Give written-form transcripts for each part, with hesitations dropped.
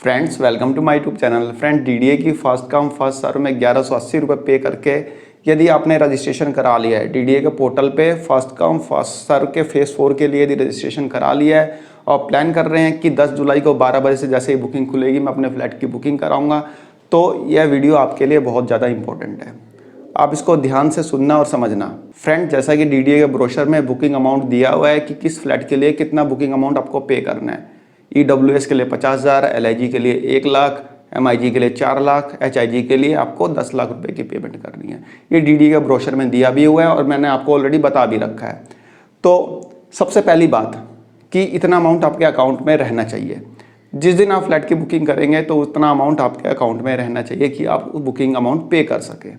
Friends welcome to my YouTube channel. Friend DDA की first come first serve में 1180 रुपये पे करके यदि आपने रजिस्ट्रेशन करा लिया है डीडीए के पोर्टल पे फर्स्ट कम फर्स्ट सर्व के फेज़ 4 के लिए यदि रजिस्ट्रेशन करा लिया है और प्लान कर रहे हैं कि 10 जुलाई को 12 बजे से जैसे ही बुकिंग खुलेगी मैं अपने फ्लैट की बुकिंग कराऊंगा, तो यह वीडियो आपके लिए बहुत ज़्यादा इंपॉर्टेंट है। आप इसको ध्यान से सुनना और समझना। फ्रेंड जैसा कि डीडीए के ब्रोशर में बुकिंग अमाउंट दिया हुआ है कि किस फ्लैट के लिए कितना बुकिंग अमाउंट आपको पे करना है। EWS के लिए 50,000, LIG के लिए 1 लाख, MIG के लिए 4 लाख, HIG के लिए आपको 10 लाख रुपए की पेमेंट करनी है। ये डीडीए के ब्रोशर में दिया भी हुआ है और मैंने आपको ऑलरेडी बता भी रखा है। तो सबसे पहली बात कि इतना अमाउंट आपके अकाउंट में रहना चाहिए। जिस दिन आप फ्लैट की बुकिंग करेंगे तो उतना अमाउंट आपके अकाउंट में रहना चाहिए कि आप बुकिंग अमाउंट पे कर सकें।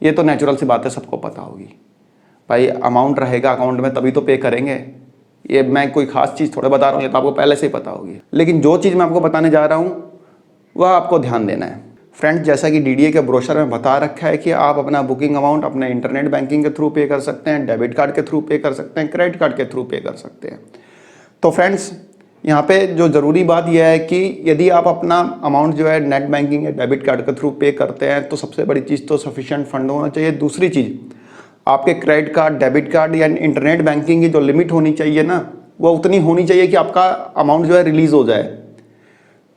ये तो नेचुरल सी बात है, सबको पता होगी भाई। अमाउंट रहेगा अकाउंट में तभी तो पे करेंगे। ये मैं कोई खास चीज़ थोड़ा बता रहा हूँ, ये तो आपको पहले से ही पता होगी। लेकिन जो चीज़ मैं आपको बताने जा रहा हूँ वह आपको ध्यान देना है। फ्रेंड्स जैसा कि डीडीए के ब्रोशर में बता रखा है कि आप अपना बुकिंग अमाउंट अपने इंटरनेट बैंकिंग के थ्रू पे कर सकते हैं, डेबिट कार्ड के थ्रू पे कर सकते हैं, क्रेडिट कार्ड के थ्रू पे कर सकते हैं। तो फ्रेंड्स यहाँ पे जो ज़रूरी बात यह है कि यदि आप अपना अमाउंट जो है नेट बैंकिंग या डेबिट कार्ड के थ्रू पे करते हैं तो सबसे बड़ी चीज़ तो सफिशिएंट फंड होना चाहिए। दूसरी चीज़ आपके क्रेडिट कार्ड, डेबिट कार्ड या इंटरनेट बैंकिंग की जो लिमिट होनी चाहिए ना, वो उतनी होनी चाहिए कि आपका अमाउंट जो है रिलीज़ हो जाए।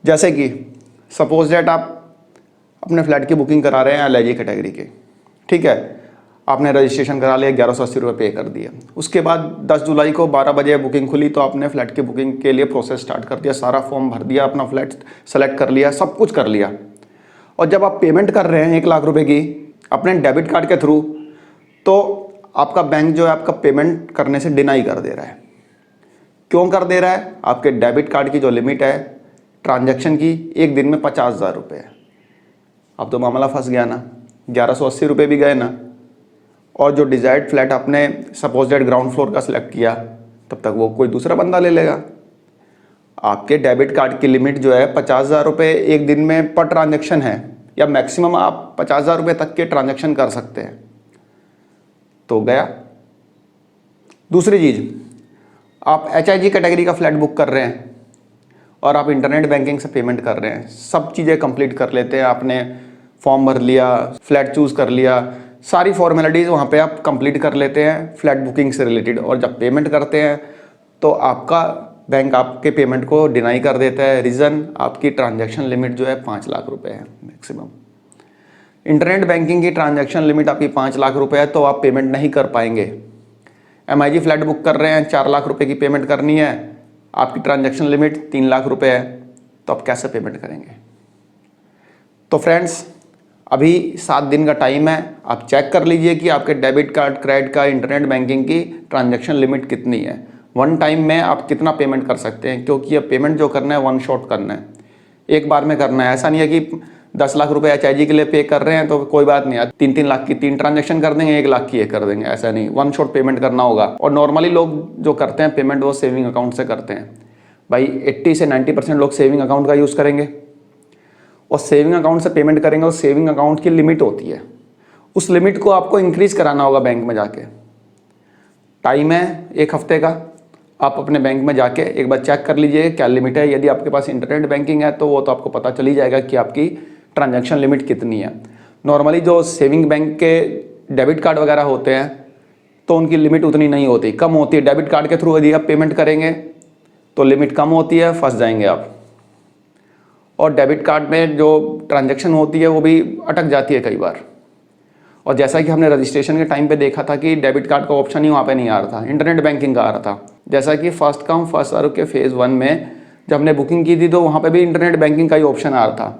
जैसे कि सपोज दैट आप अपने फ्लैट की बुकिंग करा रहे हैं LIG कैटेगरी के, ठीक है, आपने रजिस्ट्रेशन करा लिया, 1180 रुपये पे कर दिया। उसके बाद 10 जुलाई को 12 बजे बुकिंग खुली तो आपने फ्लैट की बुकिंग के लिए प्रोसेस स्टार्ट कर दिया, सारा फॉर्म भर दिया, अपना फ्लैट सेलेक्ट कर लिया, सब कुछ कर लिया। और जब आप पेमेंट कर रहे हैं 1 लाख रुपए की अपने डेबिट कार्ड के थ्रू, तो आपका बैंक जो है आपका पेमेंट करने से डिनाई कर दे रहा है। क्यों कर दे रहा है? आपके डेबिट कार्ड की जो लिमिट है ट्रांजैक्शन की एक दिन में 50,000 रुपये है। अब तो मामला फंस गया ना, 1180 रुपये भी गए ना। और जो डिजायर्ड फ्लैट आपने सपोज दैट ग्राउंड फ्लोर का सिलेक्ट किया, तब तक वो कोई दूसरा बंदा ले लेगा। आपके डेबिट कार्ड की लिमिट जो है 50,000 रुपये एक दिन में पर ट्रांजैक्शन है, या मैक्सिमम आप 50,000 रुपये तक के ट्रांजैक्शन कर सकते हैं। तो गया। दूसरी चीज़, आप HIG कैटेगरी का फ्लैट बुक कर रहे हैं और आप इंटरनेट बैंकिंग से पेमेंट कर रहे हैं, सब चीज़ें कंप्लीट कर लेते हैं, आपने फॉर्म भर लिया, फ्लैट चूज़ कर लिया, सारी फॉर्मेलिटीज़ वहाँ पे आप कंप्लीट कर लेते हैं फ्लैट बुकिंग से रिलेटेड। और जब पेमेंट करते हैं तो आपका बैंक आपके पेमेंट को डिनाई कर देता है। रीज़न आपकी ट्रांजैक्शन लिमिट जो है 5 लाख रुपए है मैक्सिमम। इंटरनेट बैंकिंग की ट्रांजैक्शन लिमिट आपकी 5 लाख रुपए है, तो आप पेमेंट नहीं कर पाएंगे। MIG फ्लैट बुक कर रहे हैं, 4 लाख रुपए की पेमेंट करनी है, आपकी ट्रांजैक्शन लिमिट 3 लाख रुपए है, तो आप कैसे पेमेंट करेंगे? तो फ्रेंड्स अभी 7 दिन का टाइम है, आप चेक कर लीजिए कि आपके debit card, credit card, internet banking की ट्रांजैक्शन लिमिट कितनी है। वन टाइम में आप कितना पेमेंट कर सकते हैं, क्योंकि ये पेमेंट जो करना है वन शॉट करना है, एक बार में करना है। ऐसा नहीं है कि 10 लाख रुपए HIG के लिए पे कर रहे हैं तो कोई बात नहीं, 3-3 लाख की 3 ट्रांजैक्शन कर देंगे, 1 लाख की 1 कर देंगे, ऐसा नहीं, वन शॉट पेमेंट करना होगा। और नॉर्मली लोग जो करते हैं पेमेंट वो सेविंग अकाउंट से करते हैं। भाई 80 से 90% लोग सेविंग अकाउंट का यूज़ करेंगे और सेविंग अकाउंट से पेमेंट करेंगे। और सेविंग अकाउंट की लिमिट होती है, उस लिमिट को आपको इंक्रीज कराना होगा बैंक में जाके। टाइम है 1 हफ्ते का, आप अपने बैंक में जाके एक बार चेक कर लीजिए क्या लिमिट है। यदि आपके पास इंटरनेट बैंकिंग है तो वो तो आपको पता चल ही जाएगा कि आपकी ट्रांजैक्शन लिमिट कितनी है। नॉर्मली जो सेविंग बैंक के डेबिट कार्ड वगैरह होते हैं तो उनकी लिमिट उतनी नहीं होती, कम होती है। डेबिट कार्ड के थ्रू यदि आप पेमेंट करेंगे तो लिमिट कम होती है, फंस जाएंगे आप। और डेबिट कार्ड में जो ट्रांजैक्शन होती है वो भी अटक जाती है कई बार। और जैसा कि हमने रजिस्ट्रेशन के टाइम पे देखा था कि डेबिट कार्ड का ऑप्शन ही वहाँ पे नहीं आ रहा था, इंटरनेट बैंकिंग का आ रहा था। जैसा कि फर्स्ट कम फर्स्ट सर्व के फेज़ 1 में जब हमने बुकिंग की थी तो वहाँ पे भी इंटरनेट बैंकिंग का ही ऑप्शन आ रहा था,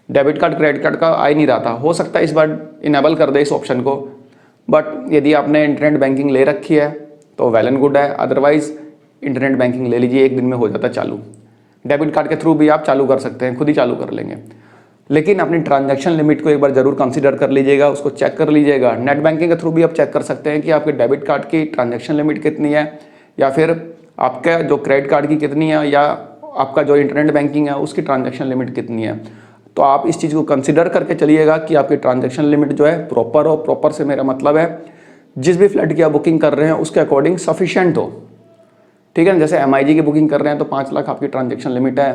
डेबिट कार्ड क्रेडिट कार्ड का आ ही नहीं रहा था। हो सकता है इस बार इनेबल कर दे इस ऑप्शन को, बट यदि आपने इंटरनेट बैंकिंग ले रखी है तो वेल एंड गुड है। अदरवाइज इंटरनेट बैंकिंग ले लीजिए, एक दिन में हो जाता है चालू। डेबिट कार्ड के थ्रू भी आप चालू कर सकते हैं, खुद ही चालू कर लेंगे। लेकिन अपनी ट्रांजैक्शन लिमिट को एक बार जरूर कंसीडर कर लीजिएगा, उसको चेक कर लीजिएगा। नेट बैंकिंग के थ्रू भी आप चेक कर सकते हैं कि आपके डेबिट कार्ड की ट्रांजैक्शन लिमिट कितनी है, या फिर आपका जो क्रेडिट कार्ड की कितनी है, या आपका जो इंटरनेट बैंकिंग है उसकी ट्रांजैक्शन लिमिट कितनी है। तो आप इस चीज़ को कंसीडर करके चलिएगा कि आपकी ट्रांजैक्शन लिमिट जो है प्रॉपर हो। प्रॉपर से मेरा मतलब है जिस भी फ्लैट की आप बुकिंग कर रहे हैं उसके अकॉर्डिंग सफिशिएंट हो, ठीक है ना। जैसे MIG की बुकिंग कर रहे हैं तो 5 लाख आपकी ट्रांजैक्शन लिमिट है,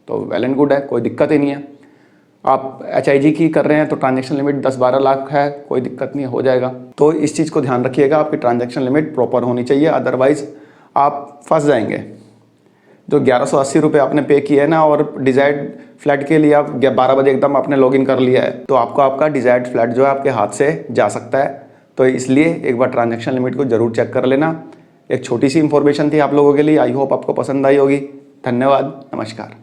तो वेल एंड गुड है, कोई दिक्कत ही नहीं है। आप HIG की कर रहे हैं तो ट्रांजैक्शन लिमिट 10-12 लाख है, कोई दिक्कत नहीं, हो जाएगा। तो इस चीज़ को ध्यान रखिएगा, आपकी ट्रांजैक्शन लिमिट प्रॉपर होनी चाहिए, अदरवाइज़ आप फंस जाएंगे। जो 1180 रुपये आपने पे किए है ना, और डिज़ायर्ड फ्लैट के लिए आप 12 बजे एकदम आपने लॉगिन कर लिया है, तो आपको आपका डिज़ायर्ड फ्लैट जो है आपके हाथ से जा सकता है। तो इसलिए एक बार ट्रांजैक्शन लिमिट को ज़रूर चेक कर लेना। एक छोटी सी इंफॉर्मेशन थी आप लोगों के लिए, आई होप आपको पसंद आई होगी। धन्यवाद, नमस्कार।